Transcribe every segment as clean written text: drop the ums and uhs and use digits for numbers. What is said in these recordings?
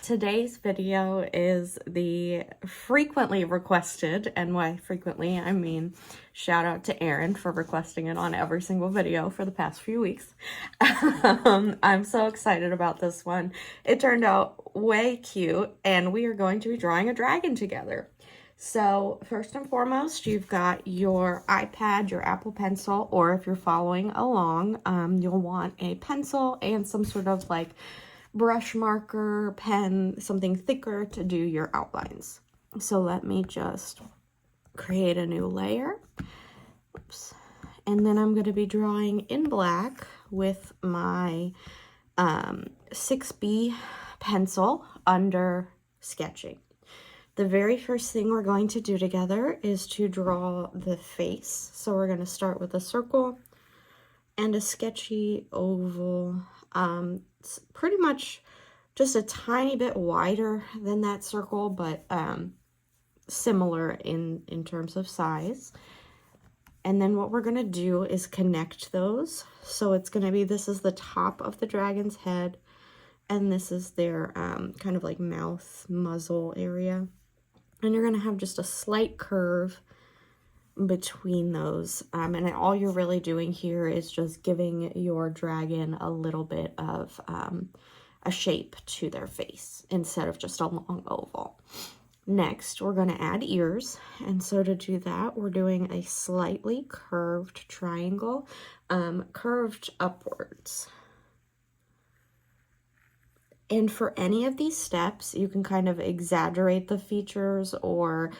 Today's video is the frequently requested, and by frequently I mean shout out to Erin for requesting it on every single video for the past few weeks. I'm so excited about this one. It turned out way cute, and we are going to be drawing a dragon together. So first and foremost, you've got your iPad, your Apple Pencil, or if you're following along, you'll want a pencil and some sort of like brush marker, pen, something thicker to do your outlines. So let me just create a new layer. Oops. And then I'm going to be drawing in black with my 6B pencil under sketching. The very first thing we're going to do together is to draw the face. So we're going to start with a circle and a sketchy oval. It's pretty much just a tiny bit wider than that circle, but similar in terms of size. And then what we're going to do is connect those. So it's going to be, this is the top of the dragon's head, and this is their kind of like mouth, muzzle area. And you're going to have just a slight curve between those, and all you're really doing here is just giving your dragon a little bit of a shape to their face instead of just a long oval. Next, we're going to add ears, and so to do that, we're doing a slightly curved triangle, curved upwards. And for any of these steps, you can kind of exaggerate the features or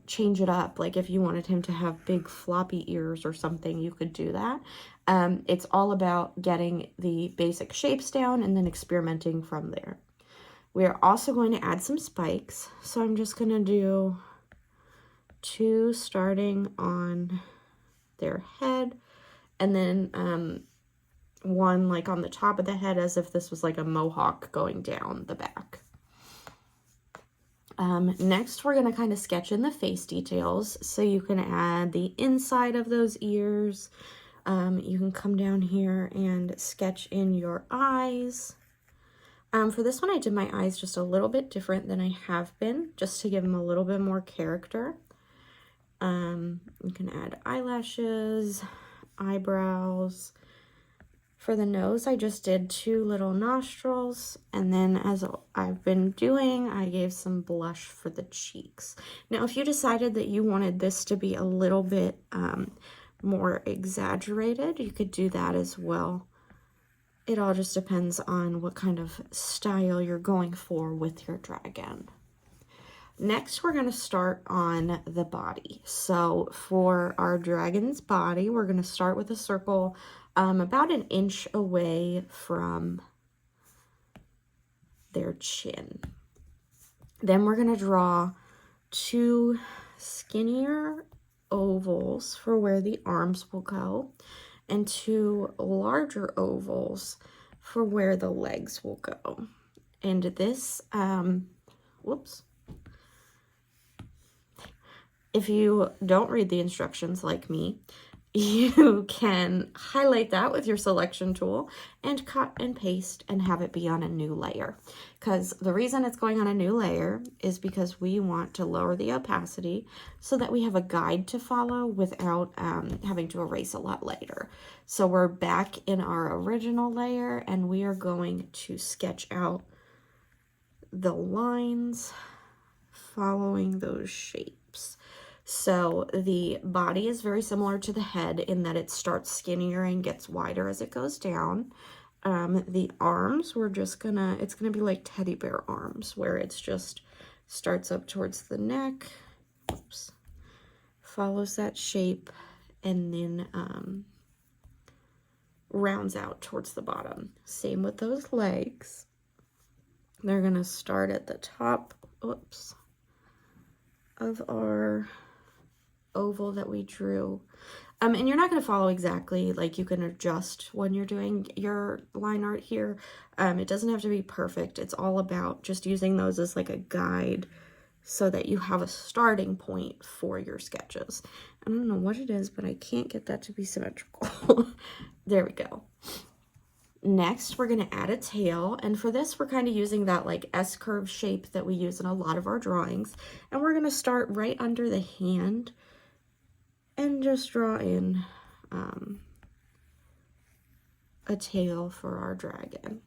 change it up. Like if you wanted him to have big floppy ears or something, you could do that. It's all about getting the basic shapes down and then experimenting from there. We are also going to add some spikes. So I'm just going to do 2 starting on their head, and then 1 like on the top of the head, as if this was like a mohawk going down the back. Next, we're going to kind of sketch in the face details. So you can add the inside of those ears. You can come down here and sketch in your eyes. For this one, I did my eyes just a little bit different than I have been, just to give them a little bit more character. You can add eyelashes, eyebrows. For the nose, I just did 2 little nostrils, and then as I've been doing, I gave some blush for the cheeks. Now, if you decided that you wanted this to be a little bit more exaggerated, you could do that as well. It all just depends on what kind of style you're going for with your dragon. Next, we're going to start on the body. So for our dragon's body, we're going to start with a circle about 1 inch away from their chin. Then we're going to draw 2 skinnier ovals for where the arms will go, and 2 larger ovals for where the legs will go. And this, whoops. If you don't read the instructions like me, you can highlight that with your selection tool and cut and paste and have it be on a new layer. Because the reason it's going on a new layer is because we want to lower the opacity so that we have a guide to follow without having to erase a lot later. So we're back in our original layer, and we are going to sketch out the lines following those shapes. So the body is very similar to the head in that it starts skinnier and gets wider as it goes down. The arms, it's gonna be like teddy bear arms, where it's just starts up towards the neck, oops, follows that shape, and then rounds out towards the bottom. Same with those legs. They're gonna start at the top, oops, of our oval that we drew. And you're not going to follow exactly, like you can adjust when you're doing your line art here. It doesn't have to be perfect. It's all about just using those as like a guide so that you have a starting point for your sketches. I don't know what it is, but I can't get that to be symmetrical. There we go. Next, we're going to add a tail, and for this, we're kind of using that like S-curve shape that we use in a lot of our drawings, and we're going to start right under the hand and just draw in a tail for our dragon.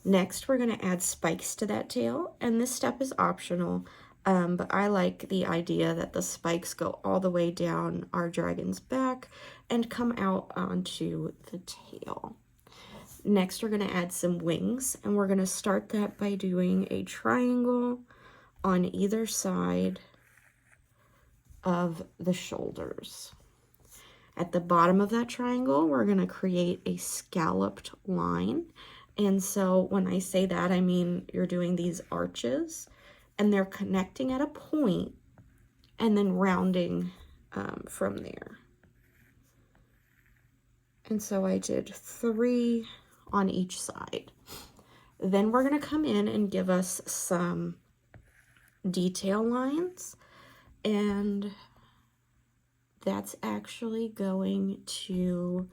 Next, we're going to add spikes to that tail, and this step is optional, but I like the idea that the spikes go all the way down our dragon's back and come out onto the tail. Next, we're going to add some wings, and we're going to start that by doing a triangle on either side of the shoulders. At the bottom of that triangle, we're going to create a scalloped line. And so when I say that, I mean you're doing these arches, and they're connecting at a point and then rounding from there. And so I did 3 on each side. Then we're going to come in and give us some detail lines, and that's actually going to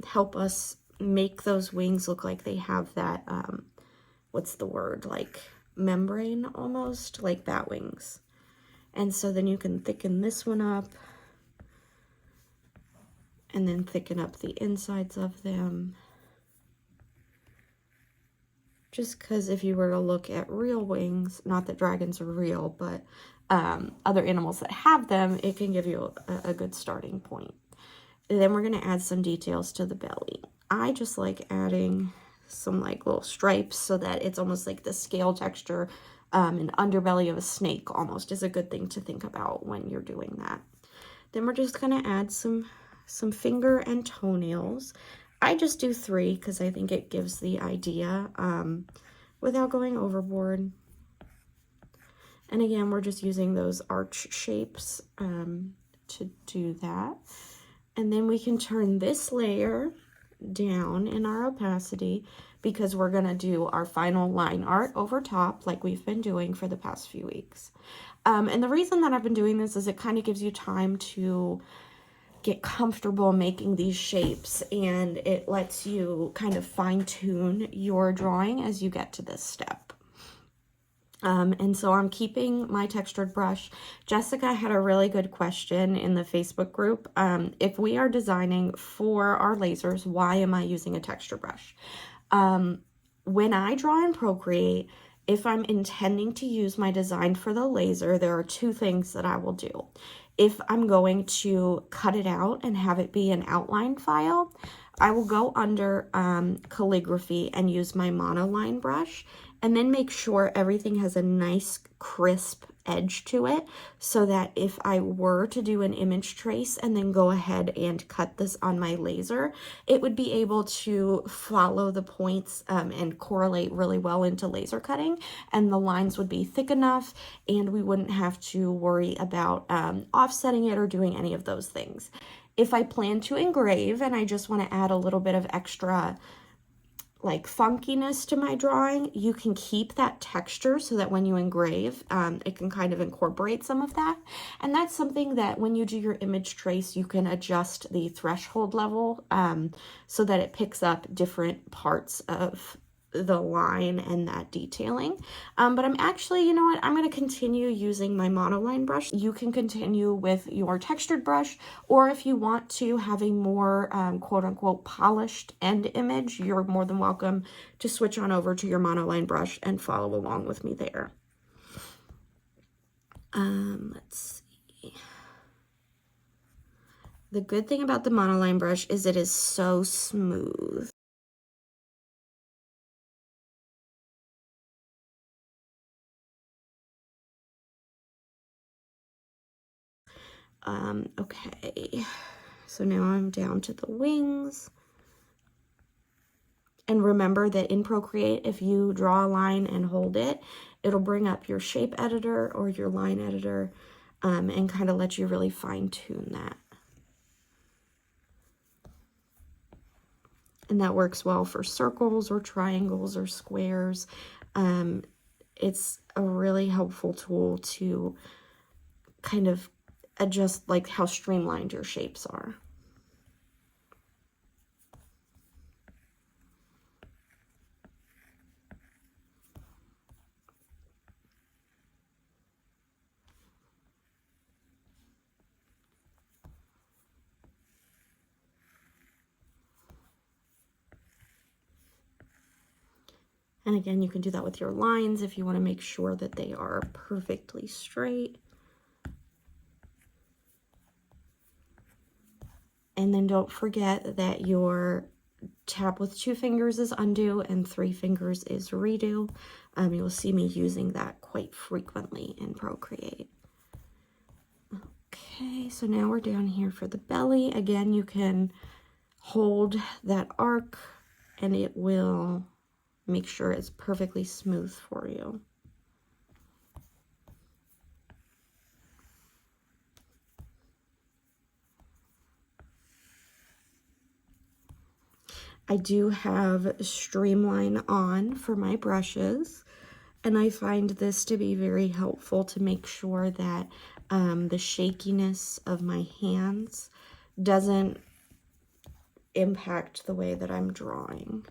help us make those wings look like they have that, what's the word, like membrane almost, like bat wings. And so then you can thicken this one up and then thicken up the insides of them. Just because if you were to look at real wings, not that dragons are real, but other animals that have them, it can give you a good starting point. And then we're going to add some details to the belly. I just like adding some like little stripes so that it's almost like the scale texture, and underbelly of a snake almost is a good thing to think about when you're doing that. Then we're just going to add some finger and toenails. I just do 3 because I think it gives the idea without going overboard. And again, we're just using those arch shapes to do that. And then we can turn this layer down in our opacity because we're going to do our final line art over top like we've been doing for the past few weeks. And the reason that I've been doing this is it kind of gives you time to get comfortable making these shapes, and it lets you kind of fine-tune your drawing as you get to this step. And so I'm keeping my textured brush. Jessica had a really good question in the Facebook group. If we are designing for our lasers, why am I using a texture brush? When I draw in Procreate, if I'm intending to use my design for the laser, there are 2 things that I will do. If I'm going to cut it out and have it be an outline file, I will go under calligraphy and use my monoline brush, and then make sure everything has a nice crisp edge to it, so that if I were to do an image trace and then go ahead and cut this on my laser, it would be able to follow the points and correlate really well into laser cutting, and the lines would be thick enough, and we wouldn't have to worry about offsetting it or doing any of those things. If I plan to engrave and I just want to add a little bit of extra like funkiness to my drawing, you can keep that texture so that when you engrave, it can kind of incorporate some of that. And that's something that when you do your image trace, you can adjust the threshold level so that it picks up different parts of the line and that detailing. But I'm actually, you know what, I'm going to continue using my monoline brush. You can continue with your textured brush, or if you want to have a more quote-unquote polished end image, you're more than welcome to switch on over to your monoline brush and follow along with me there. Let's see. The good thing about the monoline brush is it is so smooth. Okay, so now I'm down to the wings. And remember that in Procreate, if you draw a line and hold it, it'll bring up your shape editor or your line editor and kind of let you really fine tune that. And that works well for circles or triangles or squares. It's a really helpful tool to kind of adjust like how streamlined your shapes are. And again, you can do that with your lines if you want to make sure that they are perfectly straight. And then don't forget that your tap with 2 fingers is undo and 3 fingers is redo. You'll see me using that quite frequently in Procreate. Okay, so now we're down here for the belly. Again, you can hold that arc and it will make sure it's perfectly smooth for you. I do have Streamline on for my brushes, and I find this to be very helpful to make sure that the shakiness of my hands doesn't impact the way that I'm drawing.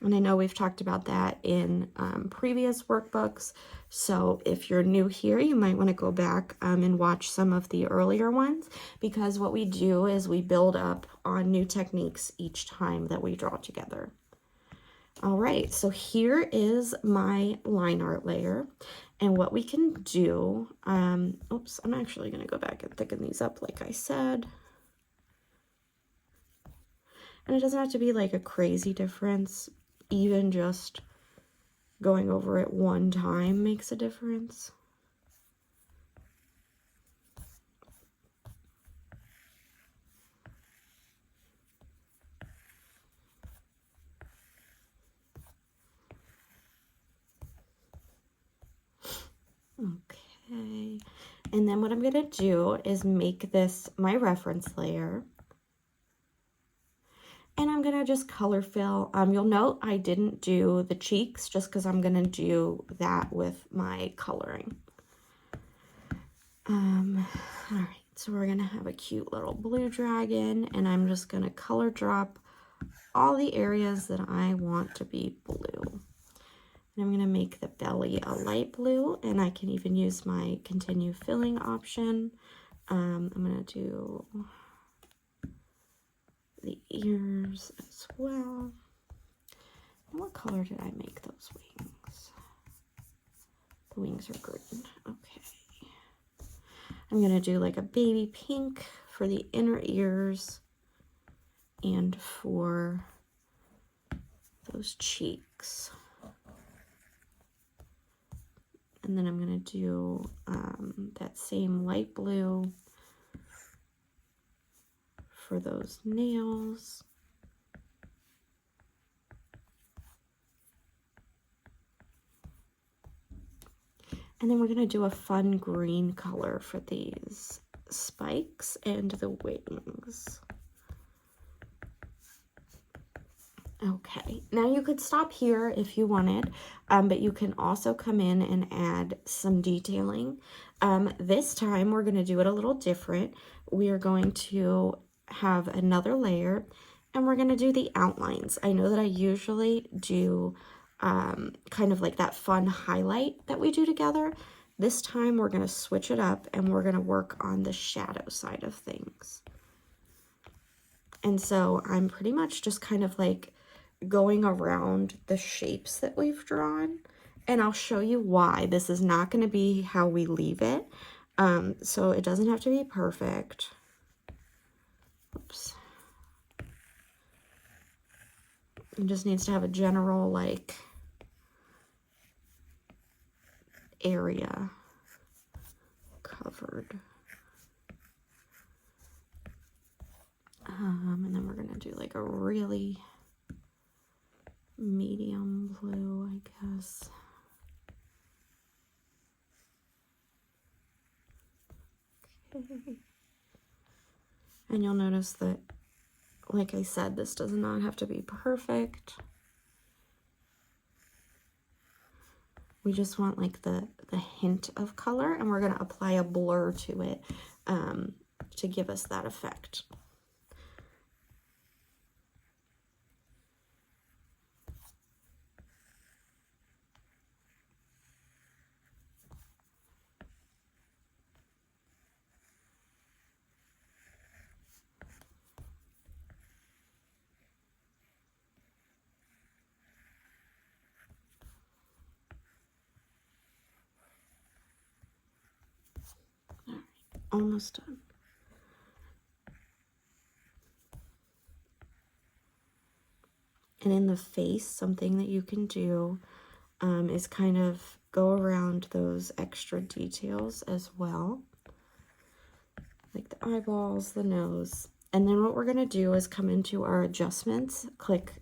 And I know we've talked about that in previous workbooks. So if you're new here, you might want to go back and watch some of the earlier ones, because what we do is we build up on new techniques each time that we draw together. All right, so here is my line art layer. And what we can do, oops, I'm actually going to go back and thicken these up like I said. And it doesn't have to be like a crazy difference. Even just going over it one time makes a difference. Okay, and then what I'm going to do is make this my reference layer. And I'm going to just color fill. You'll note I didn't do the cheeks just because I'm going to do that with my coloring. All right, so we're going to have a cute little blue dragon, and I'm just going to color drop all the areas that I want to be blue. And I'm going to make the belly a light blue, and I can even use my continue filling option. I'm going to do the ears as well. And what color did I make those wings? The wings are green. Okay. I'm going to do like a baby pink for the inner ears and for those cheeks. And then I'm going to do that same light blue for those nails. And then we're going to do a fun green color for these spikes and the wings. Okay, now you could stop here if you wanted, but you can also come in and add some detailing. This time we're going to do it a little different. We are going to have another layer, and we're going to do the outlines. I know that I usually do kind of like that fun highlight that we do together. This time we're going to switch it up, and we're going to work on the shadow side of things. And so I'm pretty much just kind of like going around the shapes that we've drawn, and I'll show you why. This is not going to be how we leave it, so it doesn't have to be perfect. Oops. It just needs to have a general like area covered. And then we're going to do like a really medium blue, I guess. Okay. And you'll notice that, like I said, this does not have to be perfect. We just want like the hint of color, and we're going to apply a blur to it to give us that effect. Almost done. And in the face, something that you can do is kind of go around those extra details as well. Like the eyeballs, the nose. And then what we're going to do is come into our adjustments, click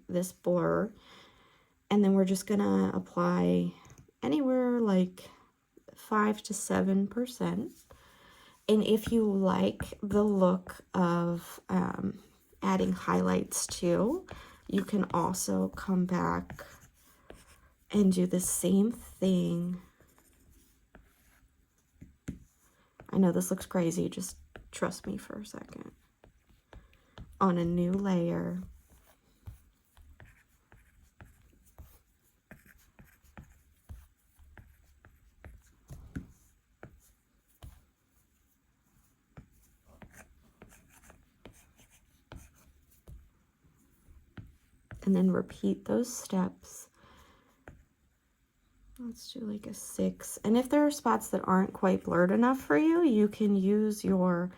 this blur, and then we're just going to apply anywhere like 5 to 7%. And if you like the look of adding highlights too, you can also come back and do the same thing. I know this looks crazy, just trust me for a second. On a new layer. And then repeat those steps. Let's do like a 6. And if there are spots that aren't quite blurred enough for you, you can use your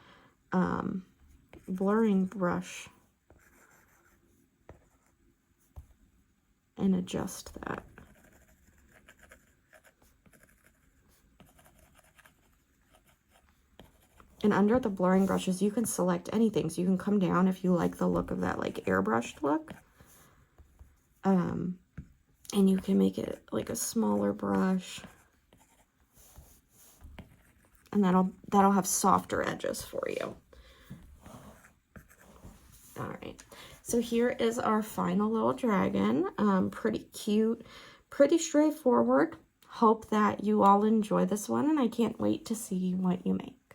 blurring brush and adjust that. And under the blurring brushes, you can select anything. So you can come down if you like the look of that like airbrushed look. And you can make it like a smaller brush. And that'll have softer edges for you. All right. So here is our final little dragon. Pretty cute, pretty straightforward. Hope that you all enjoy this one, and I can't wait to see what you make.